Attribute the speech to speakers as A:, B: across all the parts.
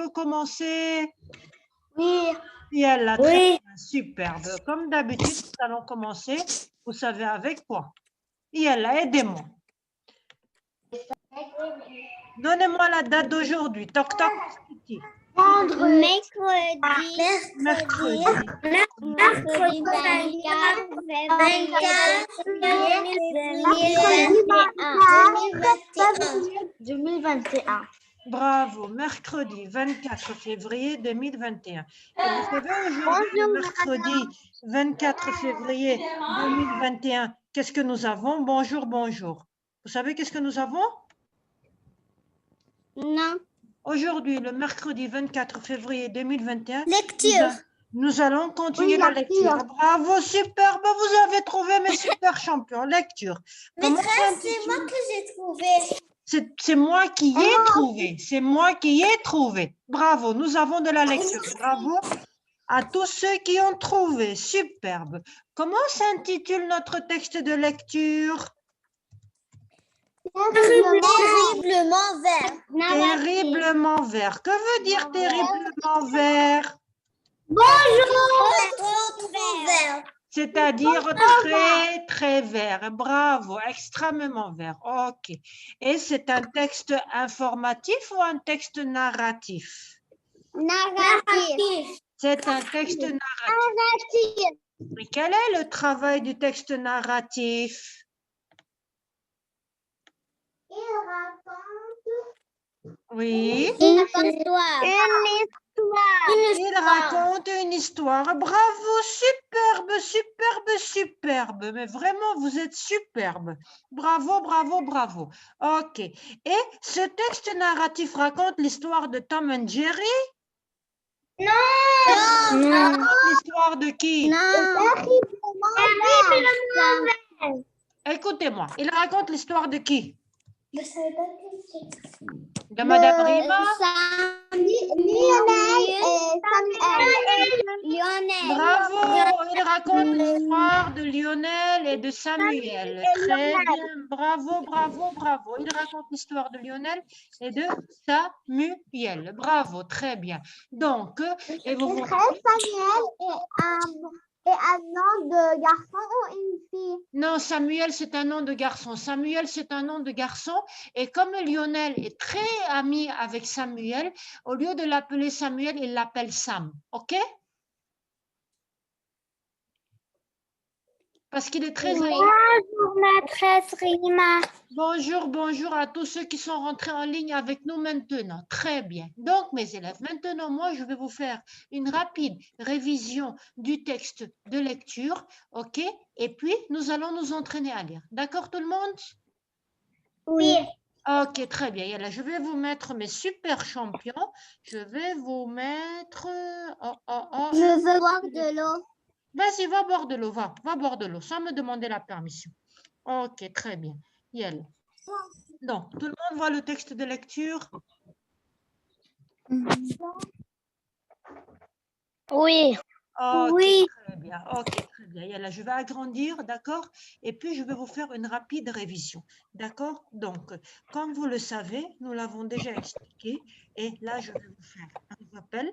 A: peux commencer?
B: Oui.
A: Yalla, très bien, superbe. Comme d'habitude, nous allons commencer, vous savez avec quoi? Yalla, aidez-moi. Donnez-moi la date d'aujourd'hui. Toc, toc.
B: Mercredi.
A: Mercredi.
B: Mercredi 2021.
A: Bravo, mercredi 24 février 2021. Et vous savez, aujourd'hui, le mercredi 24 février 2021, qu'est-ce que nous avons? Bonjour, bonjour. Vous savez qu'est-ce que nous avons?
B: Non.
A: Aujourd'hui, le mercredi 24 février 2021,
B: Lecture.
A: nous allons continuer la lecture. Bravo, superbe, vous avez trouvé mes super champions. Lecture.
B: Maîtresse, c'est moi que j'ai trouvé.
A: C'est moi qui ai trouvé. C'est moi qui ai trouvé. Bravo, nous avons de la lecture. Bravo à tous ceux qui ont trouvé. Superbe. Comment s'intitule notre texte de lecture?
B: Terriblement vert.
A: Terriblement vert. Que veut dire terriblement vert?
B: Bonjour. Vert.
A: C'est-à-dire très, très vert. Bravo, extrêmement vert. OK. Et c'est un texte informatif ou un texte narratif?
B: Narratif.
A: C'est un texte narratif. Et quel est le travail du texte narratif?
B: Il raconte
A: Oui.
B: une histoire.
A: Il raconte une histoire. Bravo, superbe, superbe, superbe. Mais vraiment, vous êtes superbe. Bravo, bravo, bravo. OK. Et ce texte narratif raconte l'histoire de Tom and Jerry?
B: Non.
A: Il raconte l'histoire de qui?
B: Terriblement.
A: Écoutez-moi. Il raconte l'histoire de qui?
B: Je savais pas que
A: De Madame Rima?
B: Lionel.
A: Bravo, il raconte l'histoire de Lionel et de Samuel. Très bien, bravo, bravo, bravo. Il raconte l'histoire de Lionel et de Samuel. Bravo, très bien. Donc, et vous vous rappelez?
B: Et un nom de garçon ou une fille?
A: Non, Samuel, c'est un nom de garçon. Samuel, c'est un nom de garçon. Et comme Lionel est très ami avec Samuel, au lieu de l'appeler Samuel, il l'appelle Sam. OK? Parce qu'il est très ami.
B: Bonjour, maîtresse Rima.
A: Bonjour, bonjour à tous ceux qui sont rentrés en ligne avec nous maintenant. Très bien. Donc, mes élèves, maintenant, moi, je vais vous faire une rapide révision du texte de lecture, OK? Et puis, nous allons nous entraîner à lire. D'accord, tout le monde?
B: Oui.
A: OK, très bien. Et là, je vais vous mettre mes super champions. Je vais vous mettre...
B: Je veux boire de l'eau.
A: Vas-y, va boire de l'eau, va boire de l'eau, sans me demander la permission. OK, très bien. Yel. Donc, tout le monde voit le texte de lecture?
B: Oui.
A: OK,
B: Oui.
A: très bien. OK, très bien. Et là, je vais agrandir, d'accord? Et puis, je vais vous faire une rapide révision, d'accord? Donc, comme vous le savez, nous l'avons déjà expliqué. Et là, je vais vous faire un rappel.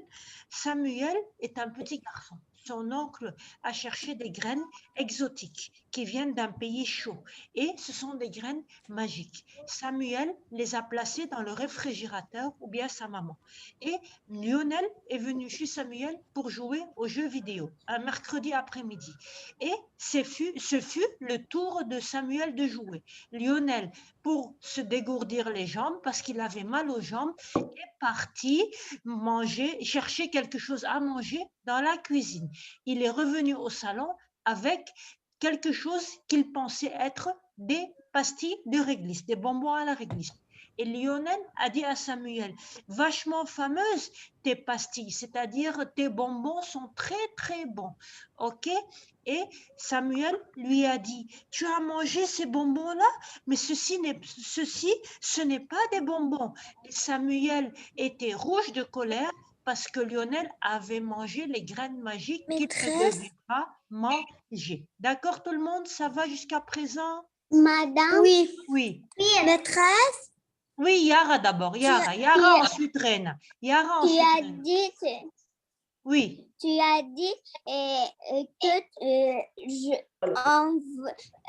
A: Samuel est un petit garçon. Son oncle a cherché des graines exotiques qui viennent d'un pays chaud. Et ce sont des graines magiques. Samuel les a placées dans le réfrigérateur ou bien sa maman. Et Lionel est venu chez Samuel pour jouer aux jeux vidéo un mercredi après-midi. Et ce fut le tour de Samuel de jouer. Lionel, pour se dégourdir les jambes, parce qu'il avait mal aux jambes, est parti chercher quelque chose à manger dans la cuisine. Il est revenu au salon avec quelque chose qu'il pensait être des pastilles de réglisse, des bonbons à la réglisse. Et Lionel a dit à Samuel, vachement fameuse tes pastilles, c'est-à-dire tes bonbons sont très très bons. OK? Et Samuel lui a dit, tu as mangé ces bonbons-là, mais ce n'est pas des bonbons. Et Samuel était rouge de colère parce que Lionel avait mangé les graines magiques qu'il ne devait pas manger. D'accord tout le monde? Ça va jusqu'à présent?
B: Madame? Oui.
A: Oui.
B: Maîtresse?
A: Oui, Yara d'abord. Yara. Yara, ensuite Rena. Yara, ensuite Rena. Oui.
B: Tu as dit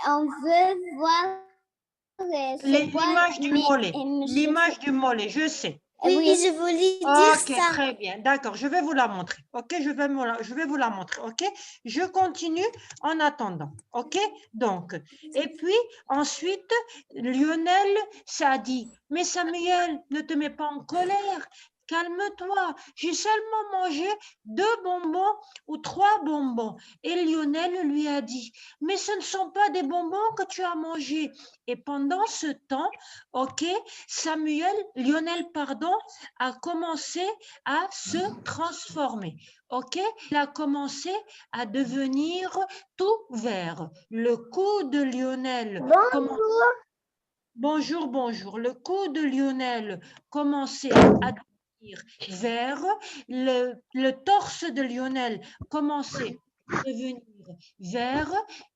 B: on veut voir
A: l'image du mollet. L'image du mollet, je sais.
B: Oui, je voulais dire
A: Ok,
B: ça.
A: très bien. D'accord, je vais vous la montrer. Ok, je vais vous la montrer. Ok, je continue en attendant. Ok, donc, et puis ensuite, Lionel, ça dit, mais Samuel, ne te mets pas en colère. Calme-toi, j'ai seulement mangé 2 bonbons ou 3 bonbons. Et Lionel lui a dit, mais ce ne sont pas des bonbons que tu as mangés. Et pendant ce temps, ok, Lionel, pardon, a commencé à se transformer. Ok, il a commencé à devenir tout vert. Le cou de Lionel. Bonjour, bonjour. Le cou de Lionel commençait à devenir vert. Le torse de Lionel commençait à devenir vert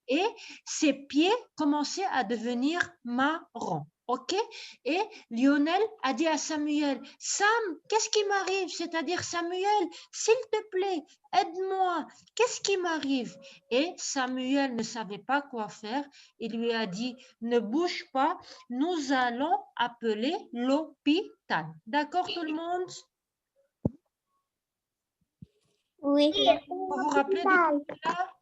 A: et ses pieds commençaient à devenir marrons. OK? Et Lionel a dit à Samuel, Sam, qu'est-ce qui m'arrive? C'est-à-dire, Samuel, s'il te plaît, aide-moi. Qu'est-ce qui m'arrive? Et Samuel ne savait pas quoi faire. Il lui a dit, ne bouge pas, nous allons appeler l'hôpital. D'accord, tout le monde?
B: Oui.
A: Vous vous rappelez de tout ça?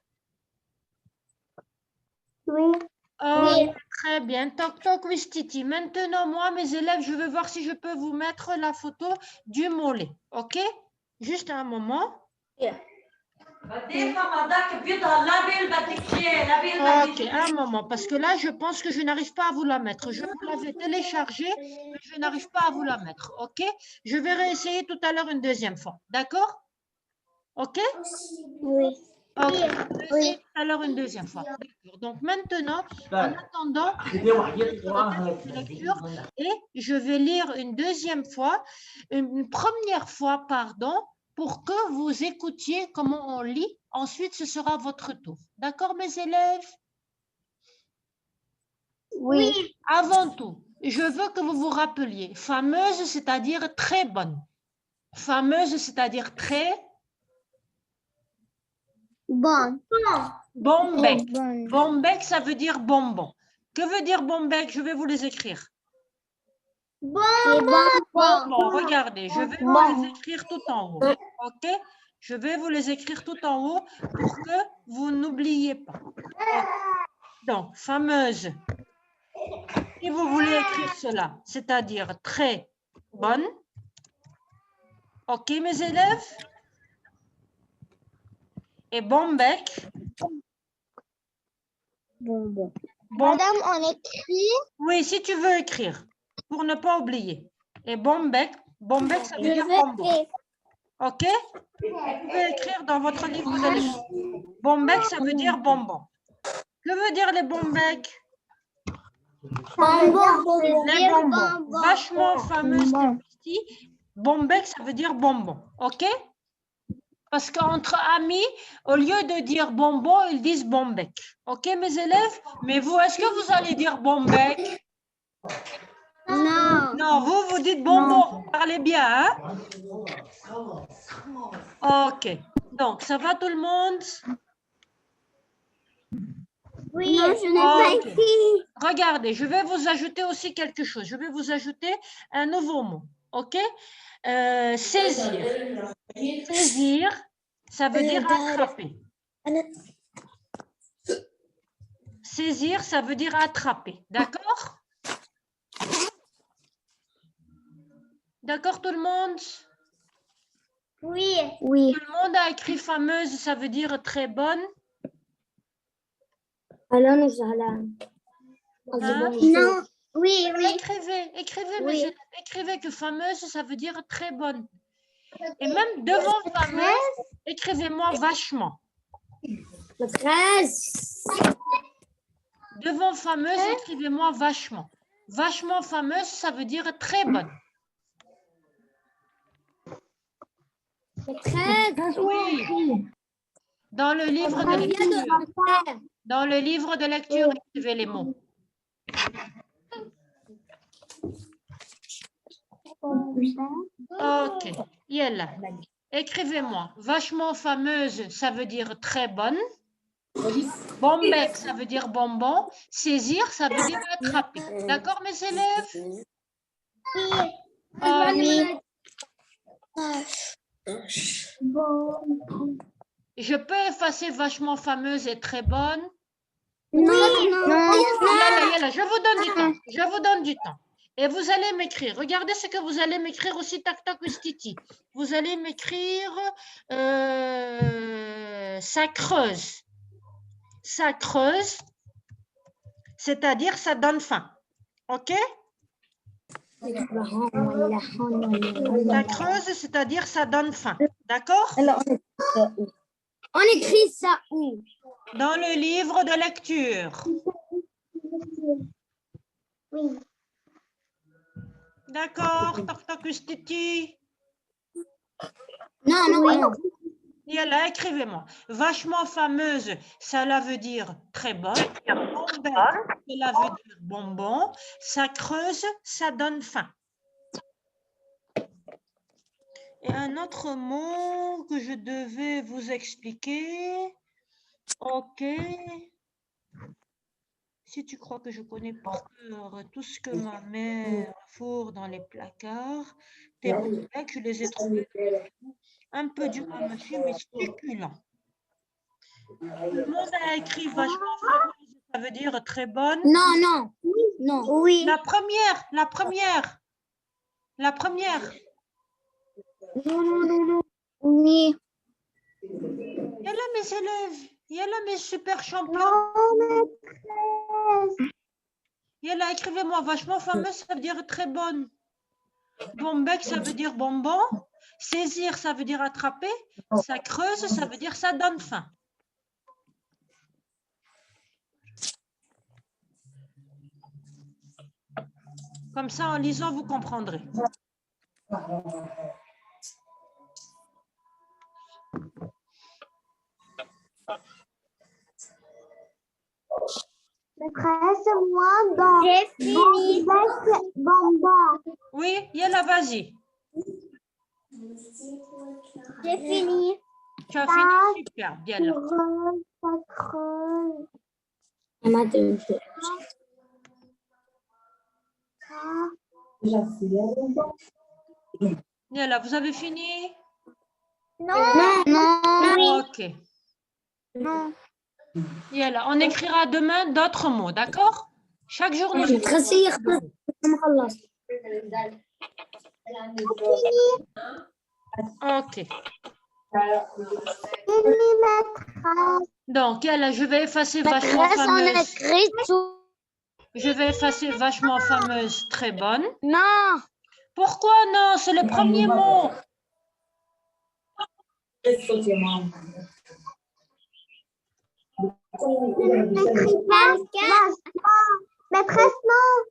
B: Oui.
A: Oui. Très bien. Toc, toc, Wistiti. Maintenant, moi, mes élèves, je vais voir si je peux vous mettre la photo du mollet. OK? Juste un moment. Ok, un moment, parce que là, je pense que je n'arrive pas à vous la mettre. Je vous l'avais téléchargée, mais je n'arrive pas à vous la mettre. OK? Je vais réessayer tout à l'heure une deuxième fois. D'accord? OK?
B: Oui.
A: OK. Je vais essayer tout à l'heure une deuxième fois. D'accord. Donc maintenant, en attendant, je vais faire le test de lecture et je vais lire une deuxième fois, une première fois, pardon, pour que vous écoutiez comment on lit. Ensuite, ce sera votre tour. D'accord, mes élèves?
B: Oui.
A: Avant tout, je veux que vous vous rappeliez, fameuse, c'est-à-dire très bonne. Fameuse, c'est-à-dire très...
B: Bon.
A: Bon bec. Bon bec, ça veut dire bonbon. Que veut dire bon bec? Je vais vous les écrire.
B: Bon.
A: Regardez, je vais vous les écrire tout en haut. OK? Je vais vous les écrire tout en haut pour que vous n'oubliez pas. Okay. Donc, fameuse. Si vous voulez écrire cela, c'est-à-dire très bonne. OK, mes élèves? Et bon bec.
B: Bon. Madame, on écrit?
A: Oui, si tu veux écrire, pour ne pas oublier. Et bon bec, ça veut dire bonbon. OK? Vous pouvez écrire dans votre livre de lecture. Bon bec, ça veut dire bonbon. Que veut dire les bons becs? Les bonbons. Vachement fameuse ici. Bon bec, ça veut dire bonbon. OK? Parce qu'entre amis, au lieu de dire bonbon, ils disent bon bec. OK, mes élèves? Mais vous, est-ce que vous allez dire bon bec?
B: Non.
A: Non, vous dites bonbon. Parlez bien, hein? OK. Donc, ça va tout le monde?
B: Oui. Non, je n'ai pas écrit.
A: Regardez, je vais vous ajouter aussi quelque chose. Je vais vous ajouter un nouveau mot. OK? Saisir. Saisir, ça veut dire attraper. Saisir, ça veut dire attraper. D'accord? D'accord tout le monde?
B: Oui.
A: Tout le monde a écrit fameuse, ça veut dire très bonne.
B: Hein? Non. Oui.
A: Écrivez, mais écrivez que fameuse, ça veut dire très bonne. Et même devant fameuse, écrivez-moi vachement. Devant fameuse, écrivez-moi vachement. Vachement fameuse, ça veut dire très bonne. Oui. Dans le livre de lecture. Dans le livre de lecture, écrivez les mots. Ok. Yalla. Écrivez-moi. Vachement fameuse, ça veut dire très bonne. Bombec, ça veut dire bonbon. Saisir, ça veut dire attraper. D'accord, mes élèves? Je peux effacer vachement fameuse et très bonne. Yalla, je vous donne du temps. Je vous donne du temps. Et vous allez m'écrire. Regardez ce que vous allez m'écrire aussi, tac, tac, Stiti. Vous allez m'écrire ça creuse. Ça creuse, c'est-à-dire ça donne faim. OK? Ça creuse, c'est-à-dire ça donne faim. D'accord?
B: On écrit ça où?
A: Dans le livre de lecture.
B: Oui.
A: D'accord, toc toc Stiti.
B: Non.
A: Yalla, écrivez-moi. Vachement fameuse, ça veut dire très bonne. Bombec, cela veut dire bonbon. Ça creuse, ça donne faim. Et un autre mot que je devais vous expliquer. Ok. Si tu crois que je connais par cœur tout ce que ma mère fourre dans les placards, tes bombecs, je les ai trouvés un peu durs à mâcher, mais succulents. Tout le monde a écrit vachement fameuse, ça veut dire très bonne.
B: Non. Oui.
A: La première.
B: Non. Oui.
A: Il y a là mes élèves, il y a là mes super champions.
B: Non,
A: Il y a là, écrivez-moi, vachement fameuse, ça veut dire très bonne. Bombec, ça veut dire bonbon. Saisir, ça veut dire attraper. Ça creuse, ça veut dire ça donne faim. Comme ça, en lisant, vous comprendrez.
B: Maîtresse, moi, dans bonbon.
A: Oui, il y a là, vas-y.
B: J'ai fini.
A: Tu as fini, super, bien là. Bien là, vous avez fini?
B: Non.
A: Ok. Bien là, on écrira demain d'autres mots, d'accord? Chaque jour, nous Ok. Donc, là, je vais effacer vachement fameuse. Je vais effacer vachement fameuse, très bonne.
B: Non.
A: Pourquoi non? C'est le premier mot.
B: Maîtresse, non.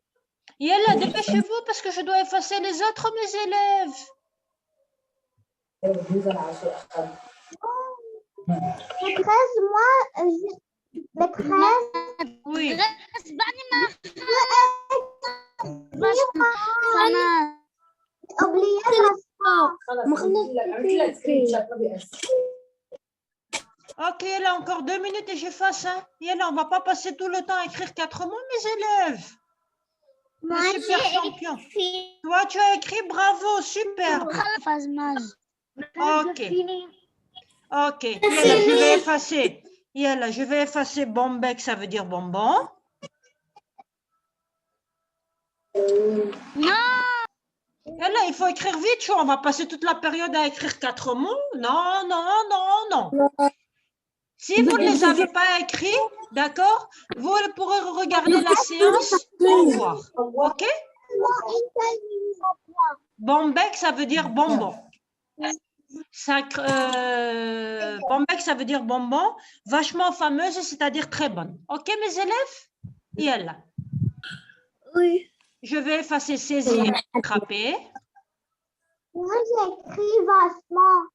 A: Yalla, dépêchez-vous parce que je dois effacer les autres, mes élèves.
B: Maîtresse, moi, maîtresse.
A: Oui.
B: Oubliez
A: Ok, là, encore 2 minutes et j'efface. Hein. Yalla, on ne va pas passer tout le temps à écrire 4 mots, mes élèves.
B: Moi,
A: Le super champion. Toi, tu as écrit bravo, super. Ok. Ok. Yalla, je vais effacer. Yalla, je vais effacer bombec, ça veut dire bonbon.
B: Non.
A: Yalla, il faut écrire vite, on va passer toute la période à écrire 4 mots. Non. Si vous ne les avez pas écrits, d'accord, vous pourrez regarder la séance pour voir. Ok? Bombec, ça veut dire bonbon. Bombec, ça veut dire bonbon. Vachement fameuse, c'est-à-dire très bonne. Ok, mes élèves? Yalla.
B: Oui.
A: Je vais effacer saisir, attraper.
B: Moi, j'écris vachement.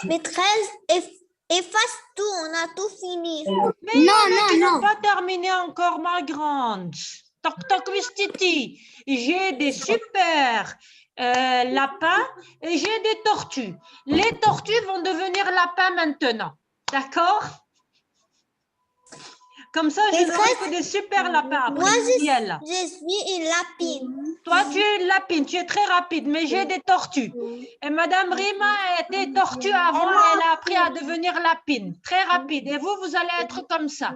B: Maîtresse, Efface tout, on a tout fini.
A: Mais il y en a qui n'ont pas terminé encore, ma grande. Toc toc Wistiti. J'ai des super lapins et j'ai des tortues. Les tortues vont devenir lapins maintenant. D'accord? Comme ça, je n'aurai que des super lapins après.
B: Moi,
A: Ciel.
B: je suis une lapine.
A: Toi, tu es une lapine, tu es très rapide, mais j'ai des tortues. Et Madame Rima était tortue avant, elle a appris à devenir lapine. Très rapide. Et vous, vous allez être comme ça.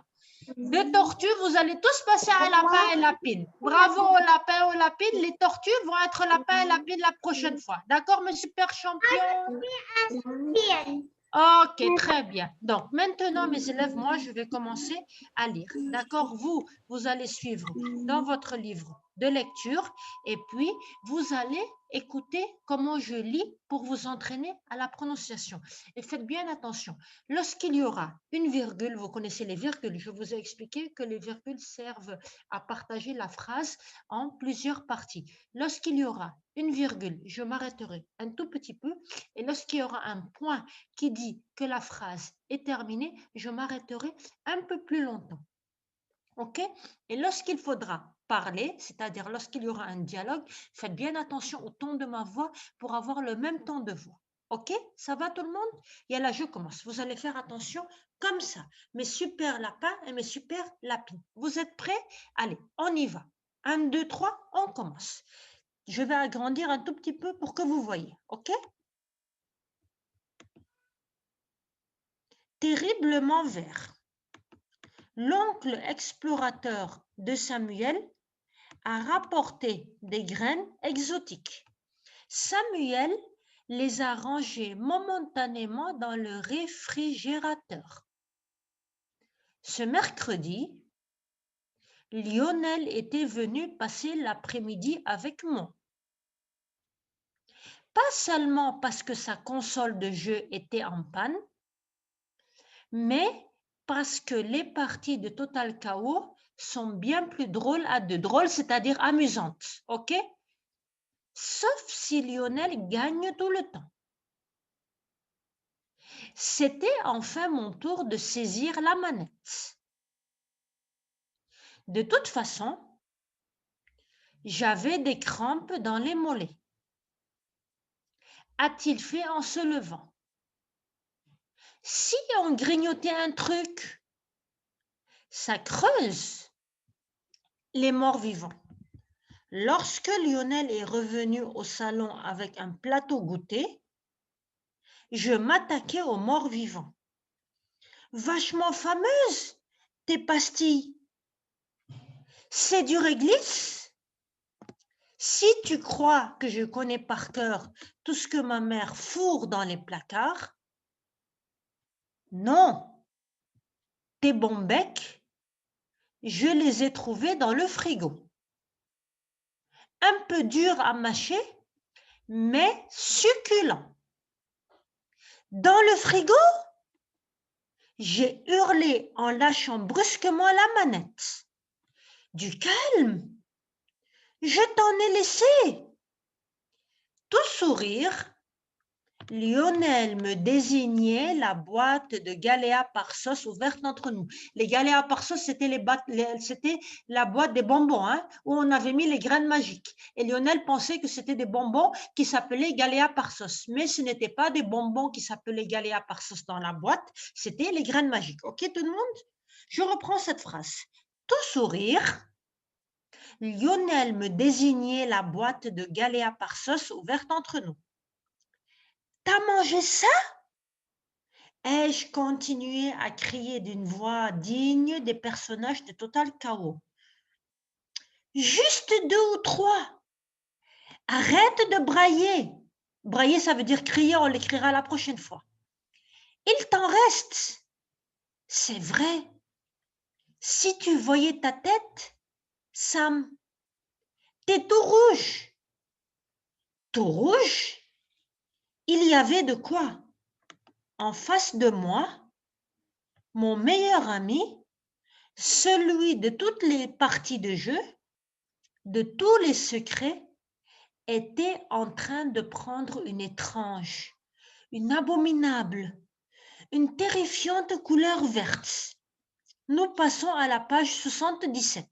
A: Deux tortues, vous allez tous passer à lapin et lapine. Bravo aux lapins et aux lapines. Les tortues vont être lapin et lapine la prochaine fois. D'accord, mes super champions? Ok, très bien. Donc, maintenant, mes élèves, moi, je vais commencer à lire. D'accord? Vous allez suivre dans votre livre de lecture et puis vous allez écouter comment je lis pour vous entraîner à la prononciation. Et faites bien attention. Lorsqu'il y aura une virgule, vous connaissez les virgules, je vous ai expliqué que les virgules servent à partager la phrase en plusieurs parties. Lorsqu'il y aura une virgule, je m'arrêterai un tout petit peu et lorsqu'il y aura un point qui dit que la phrase est terminée, je m'arrêterai un peu plus longtemps. OK? Et lorsqu'il faudra parler, c'est-à-dire lorsqu'il y aura un dialogue, faites bien attention au ton de ma voix pour avoir le même ton de voix. OK? Ça va tout le monde? Et là, je commence. Vous allez faire attention comme ça. Mes super lapins et mes super lapines. Vous êtes prêts? Allez, on y va. 1, 2, 3, on commence. Je vais agrandir un tout petit peu pour que vous voyez. OK? Terriblement vert. L'oncle explorateur de Samuel a rapporté des graines exotiques. Samuel les a rangées momentanément dans le réfrigérateur. Ce mercredi, Lionel était venu passer l'après-midi avec moi. Pas seulement parce que sa console de jeu était en panne, mais parce que les parties de Total Chaos sont bien plus drôles à deux. Drôles, c'est-à-dire amusantes, ok? Sauf si Lionel gagne tout le temps. C'était enfin mon tour de saisir la manette. De toute façon, j'avais des crampes dans les mollets. A-t-il fait en se levant? Si on grignotait un truc, ça creuse les morts vivants. Lorsque Lionel est revenu au salon avec un plateau goûter, je m'attaquais aux morts vivants. Vachement fameuse, tes pastilles. C'est du réglisse? Si tu crois que je connais par cœur tout ce que ma mère fourre dans les placards, non. Tes bons becs, je les ai trouvés dans le frigo. Un peu dur à mâcher, mais succulent. Dans le frigo? J'ai hurlé en lâchant brusquement la manette. Du calme, je t'en ai laissé. Tout sourire, Lionel me désignait la boîte de galéa par sauce ouverte entre nous. Les galéas par sauce, c'était la boîte des bonbons hein, où on avait mis les graines magiques. Et Lionel pensait que c'était des bonbons qui s'appelaient galéa par sauce. Mais ce n'était pas des bonbons qui s'appelaient galéa par sauce dans la boîte, c'était les graines magiques. OK tout le monde? Je reprends cette phrase. Tout sourire, Lionel me désignait la boîte de galéa par sauce ouverte entre nous. T'as mangé ça? Ai-je continué à crier d'une voix digne des personnages de Total Chaos. Juste 2 ou 3. Arrête de brailler. Brailler, ça veut dire crier, on l'écrira la prochaine fois. Il t'en reste. C'est vrai. Si tu voyais ta tête, Sam, t'es tout rouge. Tout rouge? Il y avait de quoi? En face de moi, mon meilleur ami, celui de toutes les parties de jeu, de tous les secrets, était en train de prendre une étrange, une abominable, une terrifiante couleur verte. Nous passons à la page 77.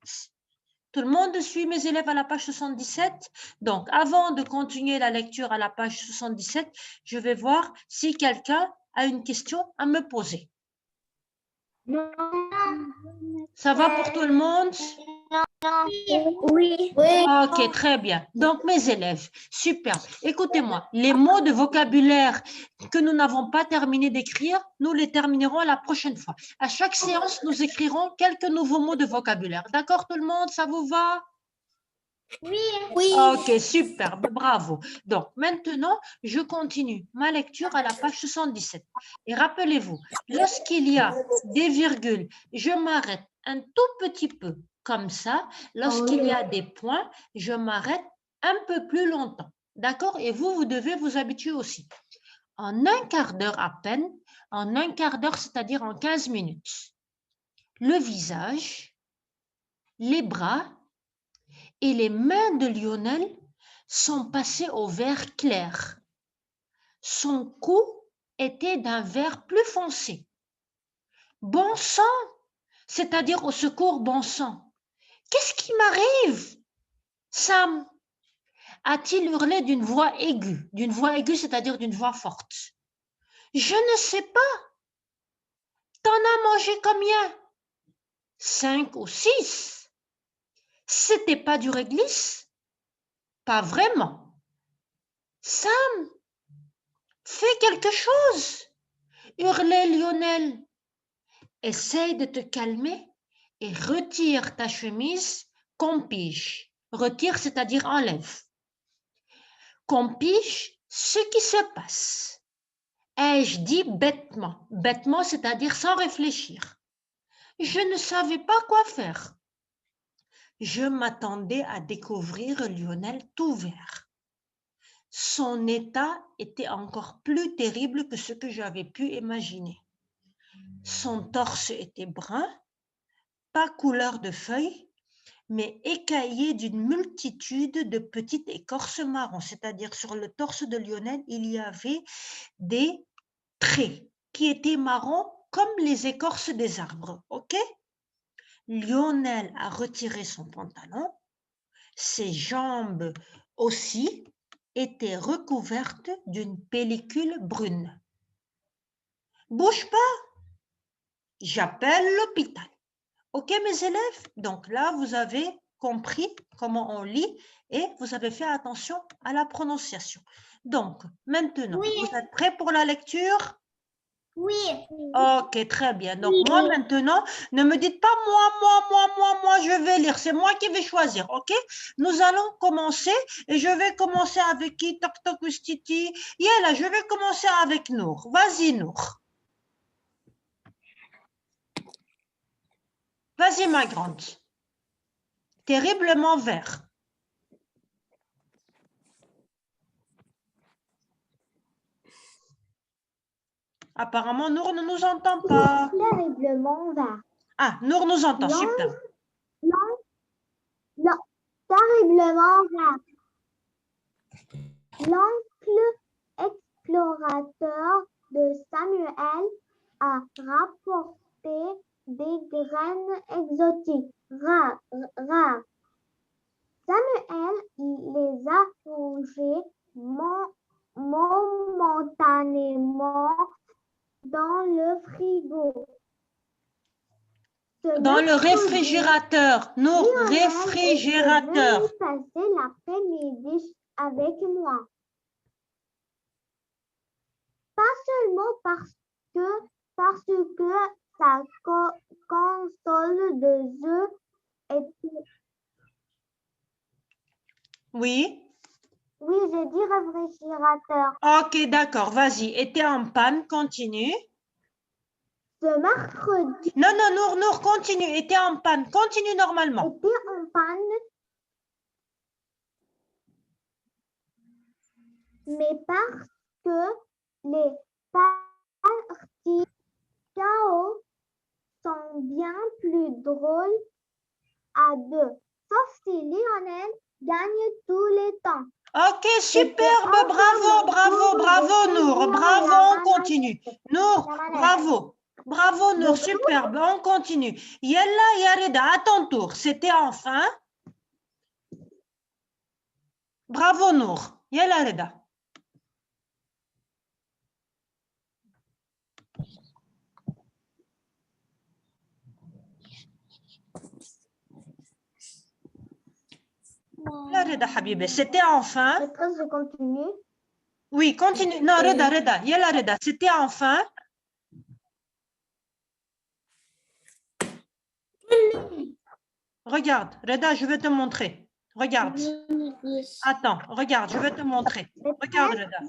A: Tout le monde suit mes élèves à la page 77? Donc, avant de continuer la lecture à la page 77, je vais voir si quelqu'un a une question à me poser. Ça va pour tout le monde?
B: Oui.
A: Ok, très bien. Donc, mes élèves, super. Écoutez-moi, les mots de vocabulaire que nous n'avons pas terminé d'écrire, nous les terminerons la prochaine fois. À chaque séance, nous écrirons quelques nouveaux mots de vocabulaire. D'accord, tout le monde? Ça vous va?
B: Oui.
A: Ok, super, bravo. Donc, maintenant, je continue ma lecture à la page 77. Et rappelez-vous, lorsqu'il y a des virgules, je m'arrête un tout petit peu, comme ça. Lorsqu'il y a des points, je m'arrête un peu plus longtemps. D'accord? Et vous, vous devez vous habituer aussi. En un quart d'heure à peine, en un quart d'heure, c'est-à-dire en 15 minutes, le visage, les bras, et les mains de Lionel sont passées au vert clair. Son cou était d'un vert plus foncé. Bon sang, c'est-à-dire au secours, bon sang. Qu'est-ce qui m'arrive? Sam, a-t-il hurlé d'une voix aiguë? D'une voix aiguë, c'est-à-dire d'une voix forte. Je ne sais pas. T'en as mangé combien? 5 ou 6. C'était pas du réglisse? Pas vraiment. Sam, fais quelque chose, hurlait Lionel. Essaye de te calmer et retire ta chemise qu'on pige. Retire, c'est-à-dire enlève. Qu'on pige ce qui se passe. Ai-je dit bêtement? Bêtement, c'est-à-dire sans réfléchir. Je ne savais pas quoi faire. Je m'attendais à découvrir Lionel tout vert. Son état était encore plus terrible que ce que j'avais pu imaginer. Son torse était brun, pas couleur de feuille, mais écaillé d'une multitude de petites écorces marron. C'est-à-dire sur le torse de Lionel, il y avait des traits qui étaient marrons comme les écorces des arbres. Ok? Lionel a retiré son pantalon. Ses jambes aussi étaient recouvertes d'une pellicule brune. Bouge pas, j'appelle l'hôpital. Ok, mes élèves? Donc là, vous avez compris comment on lit et vous avez fait attention à la prononciation. Donc, maintenant, vous êtes prêts pour la lecture?
B: Oui.
A: Ok, très bien. Donc, moi, maintenant, ne me dites pas moi, je vais lire. C'est moi qui vais choisir, ok? Nous allons commencer et je vais commencer avec qui? Toc, toc, Titi. Yella, je vais commencer avec Nour. Vas-y, Nour. Vas-y, ma grande. Terriblement vert. Apparemment, Nour ne nous entend pas.
B: Terriblement vert.
A: Ah, Nour nous entend, super.
B: Terriblement vert. L'oncle explorateur de Samuel a rapporté des graines exotiques rares. Samuel les a rangées momentanément dans le frigo.
A: Dans le réfrigérateur. Nour, réfrigérateur.
B: Est passer l'après-midi avec moi. Pas seulement parce que sa console de jeu était...
A: Oui.
B: Oui, j'ai dit réfrigérateur.
A: Ok, d'accord, vas-y. Était en panne, continue.
B: Ce mercredi...
A: Non, Nour, continue. Était en panne, continue normalement.
B: Était en panne. Mais parce que les parties chaos sont bien plus drôles à deux. Sauf si Lionel gagne tous les temps.
A: Ok, superbe, bravo, bravo, bravo, Nour. Bravo, on continue. Nour, bravo. Bravo, Nour, superbe, on continue. Yalla, Yarida, à ton tour. C'était enfin. Bravo, Nour. Yalla, Reda. Yalla, Reda, Habibé. C'était enfin.
B: Maîtresse, je continue.
A: Oui, continue. Non, Reda, Reda. Yalla, Reda. C'était enfin. Regarde, Reda, je vais te montrer. Regarde. Attends, regarde, je vais te montrer. Regarde, Reda.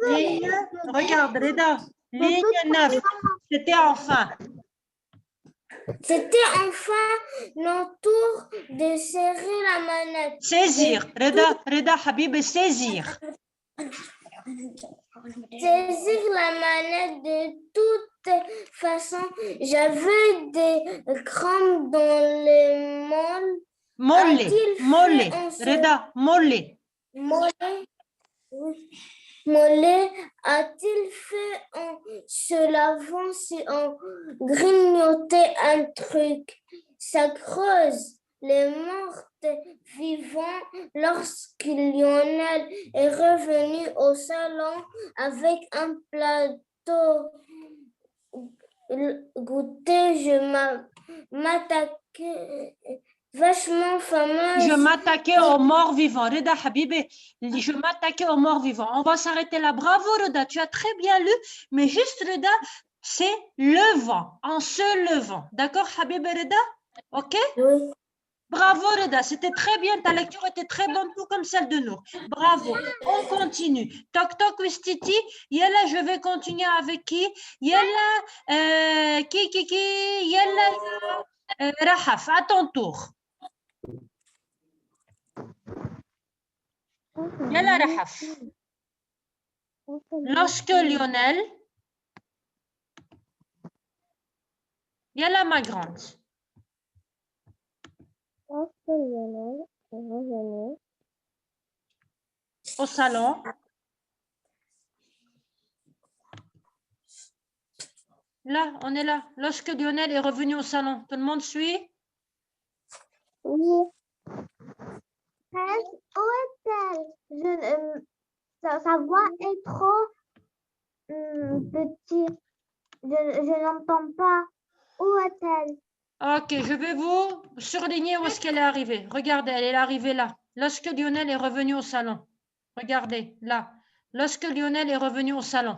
A: Ligne, regarde, Reda. Ligne 9. C'était enfin.
C: C'était enfin notre tour de serrer la manette.
A: Saisir. Reda, Reda, Habib, saisir.
C: Saisir la manette de toute façon. J'avais des crampes dans les molles.
A: Mollet,
C: A-t-il
A: mollet.
C: fait en se-
A: Reda, mollet.
C: Mollet. Oui. Mollet a-t-il fait en se lavant si on grignotait un truc? Ça creuse les mortes vivants lorsque Lionel est revenu au salon avec un plateau goûter. Je m'attaquais vachement fameuse.
A: Je m'attaquais aux morts vivants. Reda, Habibé, je m'attaquais aux morts vivants. On va s'arrêter là. Bravo, Reda, tu as très bien lu. Mais juste, Reda, c'est levant, en se levant. D'accord, Habibé, Reda? OK?
C: Oui.
A: Bravo, Reda, c'était très bien. Ta lecture était très bonne, tout comme celle de nous. Bravo. On continue. Toc, toc, Wistiti. Yalla, je vais continuer avec qui? Yalla, qui? Yalla, Rahaf, à ton tour. Yalla, Rahaf. Lorsque Lionel, Yalla, ma grande.
B: Lorsque Lionel est revenu
A: Au salon. Là, on est là. Lorsque Lionel est revenu au salon, tout le monde suit?
B: Oui. Où est-elle? Sa voix est trop petite. Je n'entends pas. Où est-elle?
A: Ok, je vais vous surligner où est-ce qu'elle est arrivée. Regardez, elle est arrivée là. Lorsque Lionel est revenu au salon. Regardez, là. Lorsque Lionel est revenu au salon.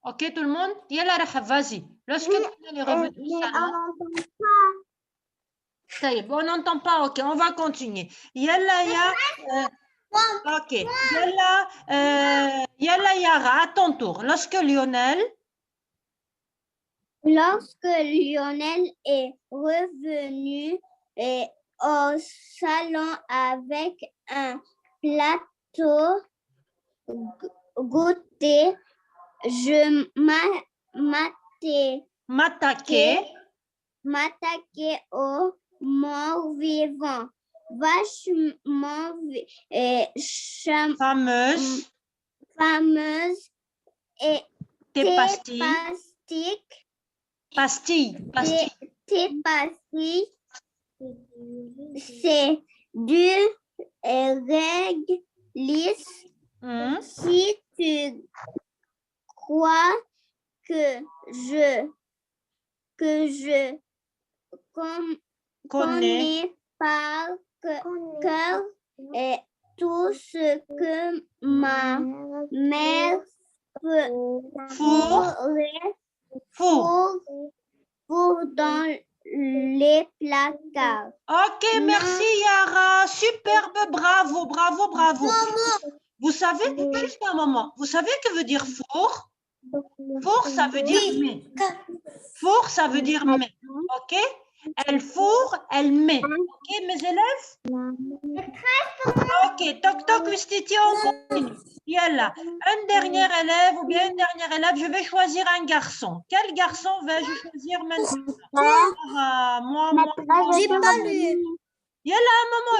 A: Ok, tout le monde? Yalla, Rahaf, vas-y. Lorsque Lionel est revenu au
B: Mais
A: salon.
B: on n'entend pas.
A: Taïb, on n'entend pas, ok, on va continuer. Yalla, ok. Yalla, Yara, à ton tour. Lorsque Lionel.
B: Lorsque Lionel est revenu au salon avec un plateau goûter, je m'attaquais aux morts vivants. Vachement fameuse et
A: Tes pastilles.
B: Tes pastilles, c'est du réglisse. Si tu crois que je connais par cœur et tout ce que ma mère fourre dans les placards.
A: Ok, merci Yara. Superbe, bravo. Vous savez, juste un moment, vous savez que veut dire four? Four, ça veut dire mais. Four, ça veut dire mais. Ok? Elle fourre, elle met. Ok, mes élèves? Ok, toc toc, Wistiti, on continue. Yalla, un dernier élève ou bien une dernière élève, je vais choisir un garçon. Quel garçon vais-je choisir maintenant? Ah, moi.
C: J'ai pas lu.
A: Yalla, maman,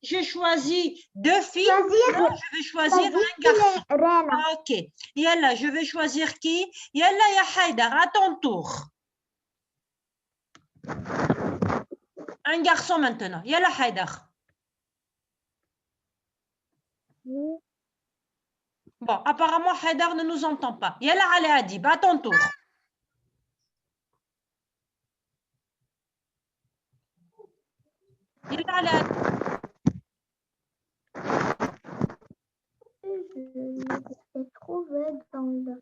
A: j'ai choisi 2 filles. Maintenant, je vais choisir un garçon.
B: Rena.
A: Ok. Yalla, je vais choisir qui? Yalla, ya Haïdar, à ton tour. Un garçon maintenant. Yalla, Haïdar. Bon, apparemment, Haïdar ne nous entend pas. Yalla, Ali Adib, à ton tour. Yalla, Ali Adib.
B: Je l'ai trouvé dans le...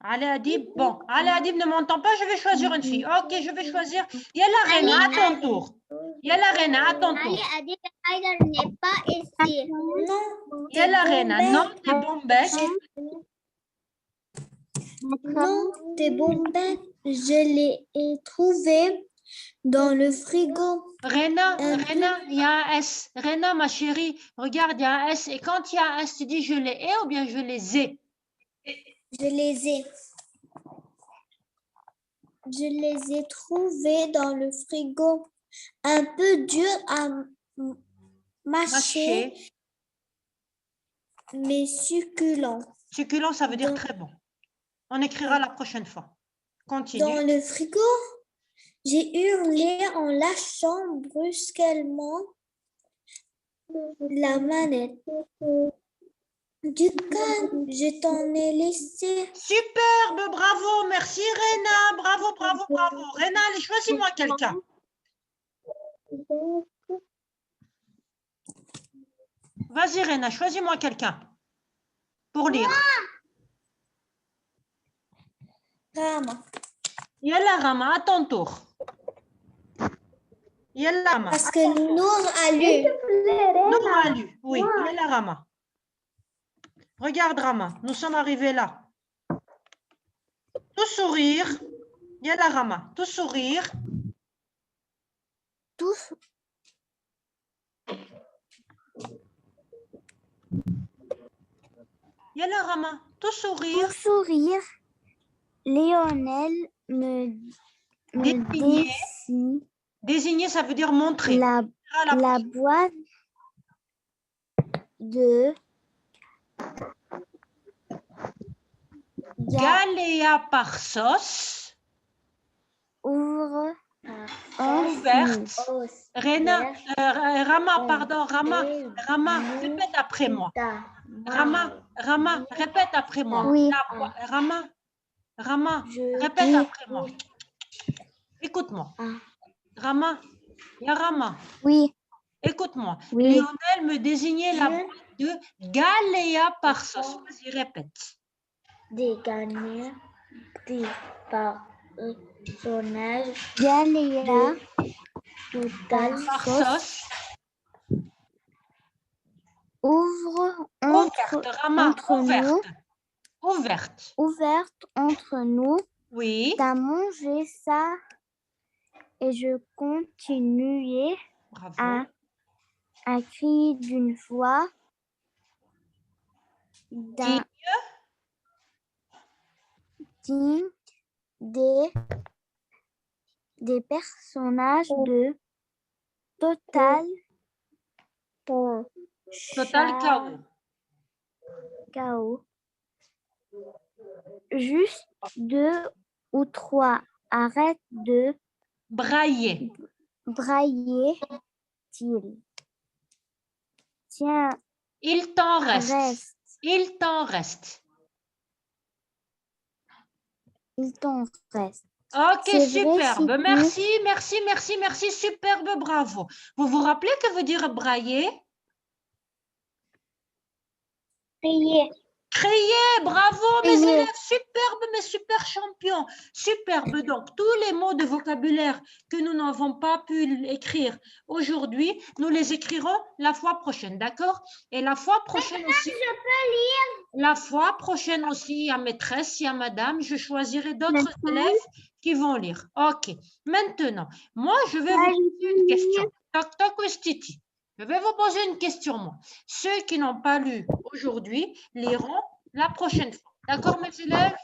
A: Ali Adib, bon, Ali Adib ne m'entend pas, je vais choisir une fille. Ok, je vais choisir. Yalla, Rena, à ton tour. Yalla, Rena, à ton tour.
C: Ali Haïdar n'est pas ici. Non.
A: Yalla, Rena, non, t'es Bombay.
C: Non, tes bonbons, je les ai trouvés dans le frigo.
A: Rena, il y a un S. Rena, ma chérie, regarde, il y a un S. Et quand il y a un S, tu dis je les ai ou bien je les ai?
C: Je les ai. Je les ai trouvés dans le frigo. Un peu dur à mâcher, mais succulent.
A: Succulent, ça veut dire très bon. On écrira la prochaine fois. Continue.
C: Dans le frigo, j'ai hurlé en lâchant brusquement la manette. Du calme, je t'en ai laissé.
A: Superbe, bravo, merci Rena, bravo, bravo, bravo. Rena, allez, choisis-moi quelqu'un. Vas-y Rena, choisis-moi quelqu'un pour lire.
C: Rama.
A: Yalla Rama, à ton tour. Yalla Rama.
C: Parce que Nour a lu.
A: Nour a lu, oui, Yalla Rama. Regarde Rama, nous sommes arrivés là. Tout sourire. Yalla Rama, tout sourire.
C: Tout.
A: Yalla Rama, tout sourire.
C: Pour sourire, Lionel me dessine
A: Désigner, ça veut dire montrer.
C: la boîte de
A: Galéa par sauce. Ouverte. Rena, Rama, pardon, Rama, répète après moi. Rama, répète après moi.
C: Oui.
A: Rama, répète après moi. Écoute-moi. Rama, ya Rama.
C: Oui.
A: Écoute-moi.
C: Oui.
A: Lionel me désignait la boîte de Galéa par sauce. Vas-y, répète.
C: Des gagnants pris par personnage. Galéa totale
A: Par
C: sauce.
A: sauce.
C: Ouvre
A: Ouverte, Rama,
C: entre nous.
A: Ouverte.
C: Ouverte entre nous.
A: Oui.
C: T'as mangé ça et je continuais
A: Bravo.
C: à crier d'une voix digne des personnages de Total Chaos. Juste 2 ou 3. Arrête de
A: brailler.
C: Brailler-t-il. Tiens.
A: Il t'en reste. Il t'en reste.
C: Il t'en reste.
A: Ok, superbe. Merci, merci, merci, merci. Superbe, bravo. Vous vous rappelez que veut dire brailler?
C: Crier.
A: Crier, bravo mes élèves, superbe, mes super champions, superbe. Donc, tous les mots de vocabulaire que nous n'avons pas pu écrire aujourd'hui, nous les écrirons la fois prochaine, d'accord? Et la fois prochaine aussi. Je peux lire. La fois prochaine aussi, à maîtresse et à madame, je choisirai d'autres élèves qui vont lire. Ok. Maintenant, moi, je vais vous poser une question. Toc, toc, Titi. Je vais vous poser une question, moi. Ceux qui n'ont pas lu aujourd'hui liront la prochaine fois. D'accord, mes élèves?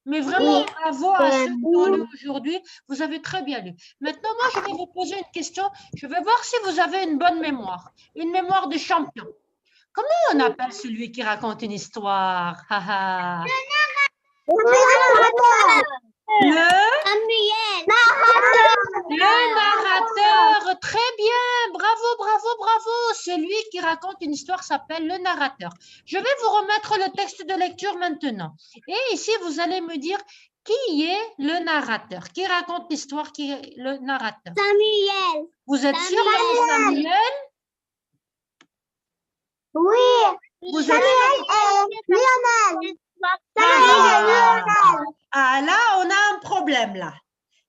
A: Mais vraiment,
C: Oui.
A: bravo à ceux qui ont lu aujourd'hui. Vous avez très bien lu. Maintenant, moi, je vais vous poser une question. Je vais voir si vous avez une bonne mémoire. Une mémoire de champion. Comment on appelle celui qui raconte une histoire? Haha. Le narrateur. Très bien. Bravo, bravo, bravo. Celui qui raconte une histoire s'appelle le narrateur. Je vais vous remettre le texte de lecture maintenant. Et ici, vous allez me dire qui est le narrateur, qui raconte l'histoire, qui est le narrateur.
C: Samuel.
A: Vous êtes sûr que c'est Samuel?
B: Oui.
A: Vous êtes
B: Lionel.
A: Ah, là, on a un problème, là.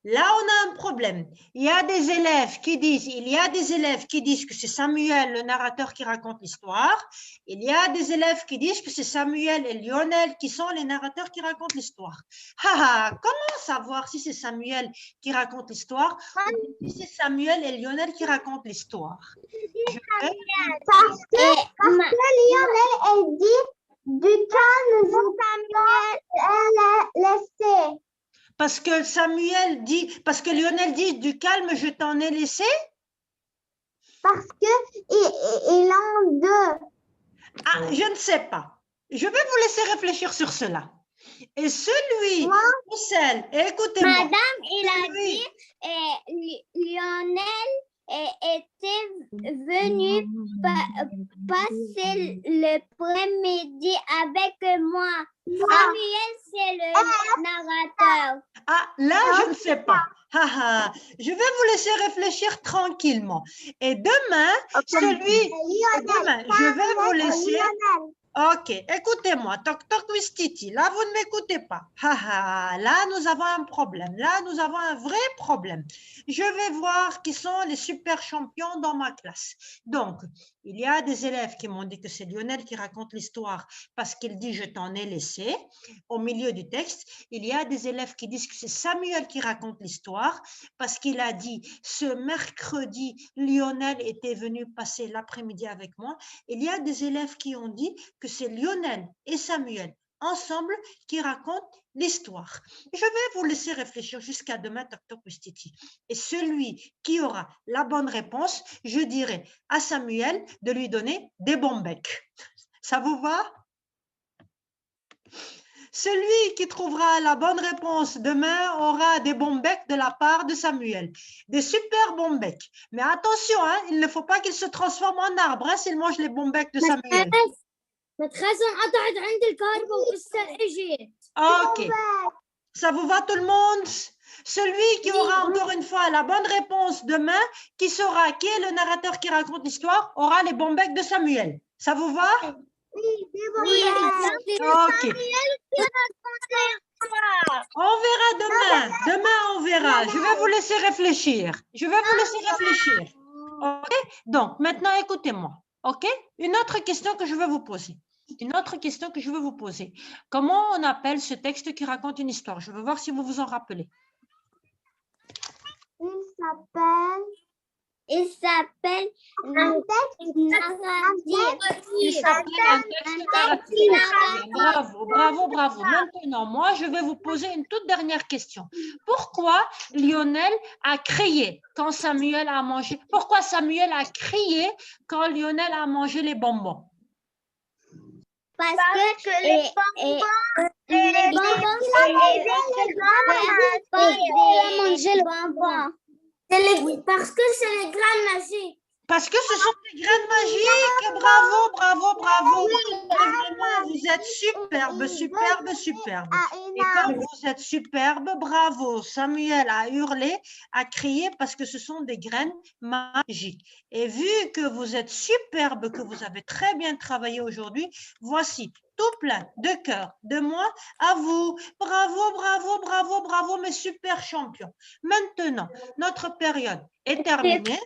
A: Là, on a un problème. Il y a des élèves qui disent que c'est Samuel, le narrateur, qui raconte l'histoire. Il y a des élèves qui disent que c'est Samuel et Lionel qui sont les narrateurs qui racontent l'histoire. Comment savoir si c'est Samuel qui raconte l'histoire ou si c'est Samuel et Lionel qui racontent l'histoire?
B: Parce que Lionel, elle dit du calme, Samuel, elle a laissé.
A: Parce que Lionel dit du calme, je t'en ai laissé.
B: Parce que il en deux.
A: Ah, je ne sais pas. Je vais vous laisser réfléchir sur cela. Et celui ou celle, écoutez-moi.
C: Madame, il a dit, Lionel était venu passer l'après-midi avec moi. Samuel, c'est le narrateur.
A: Ah, là, je ne sais pas. Je vais vous laisser réfléchir tranquillement. Et demain, je vais vous laisser. Ok, écoutez-moi, toc toc Wistiti, là vous ne m'écoutez pas. Là nous avons un problème, là nous avons un vrai problème. Je vais voir qui sont les super champions dans ma classe. Donc, il y a des élèves qui m'ont dit que c'est Lionel qui raconte l'histoire parce qu'il dit je t'en ai laissé au milieu du texte. Il y a des élèves qui disent que c'est Samuel qui raconte l'histoire parce qu'il a dit ce mercredi Lionel était venu passer l'après-midi avec moi. Il y a des élèves qui ont dit que c'est Lionel et Samuel ensemble qui racontent l'histoire. Je vais vous laisser réfléchir jusqu'à demain, Dr. Pustiti. Et celui qui aura la bonne réponse, je dirai à Samuel de lui donner des bons becs. Ça vous va? Celui qui trouvera la bonne réponse demain aura des bons becs de la part de Samuel. Des super bons becs. Mais attention, hein, il ne faut pas qu'il se transforme en arbre hein, s'il mange les bons becs de Samuel. Ok. Ça vous va tout le monde? Celui qui aura encore une fois la bonne réponse demain, qui saura qui est le narrateur qui raconte l'histoire, aura les bons becs de Samuel. Ça vous va?
C: Oui.
A: Ok. On verra demain. Demain, on verra. Je vais vous laisser réfléchir. Ok? Donc, maintenant, écoutez-moi. Ok? Une autre question que je vais vous poser. Comment on appelle ce texte qui raconte une histoire? Je veux voir si vous vous en rappelez.
B: Il s'appelle
C: un texte narratif.
A: Bravo. Maintenant, moi, je vais vous poser une toute dernière question. Pourquoi Lionel a crié quand Samuel a mangé? Pourquoi Samuel a crié quand Lionel a mangé les bonbons?
C: Parce que les bonbons. Parce que c'est les graines magiques.
A: Parce que ce sont des graines magiques. Bravo. Vraiment, vous êtes superbe. Et comme vous êtes superbe, bravo. Samuel a hurlé, a crié parce que ce sont des graines magiques. Et vu que vous êtes superbe, que vous avez très bien travaillé aujourd'hui, voici tout plein de cœur de moi à vous. Bravo, mes super champions. Maintenant, notre période est terminée.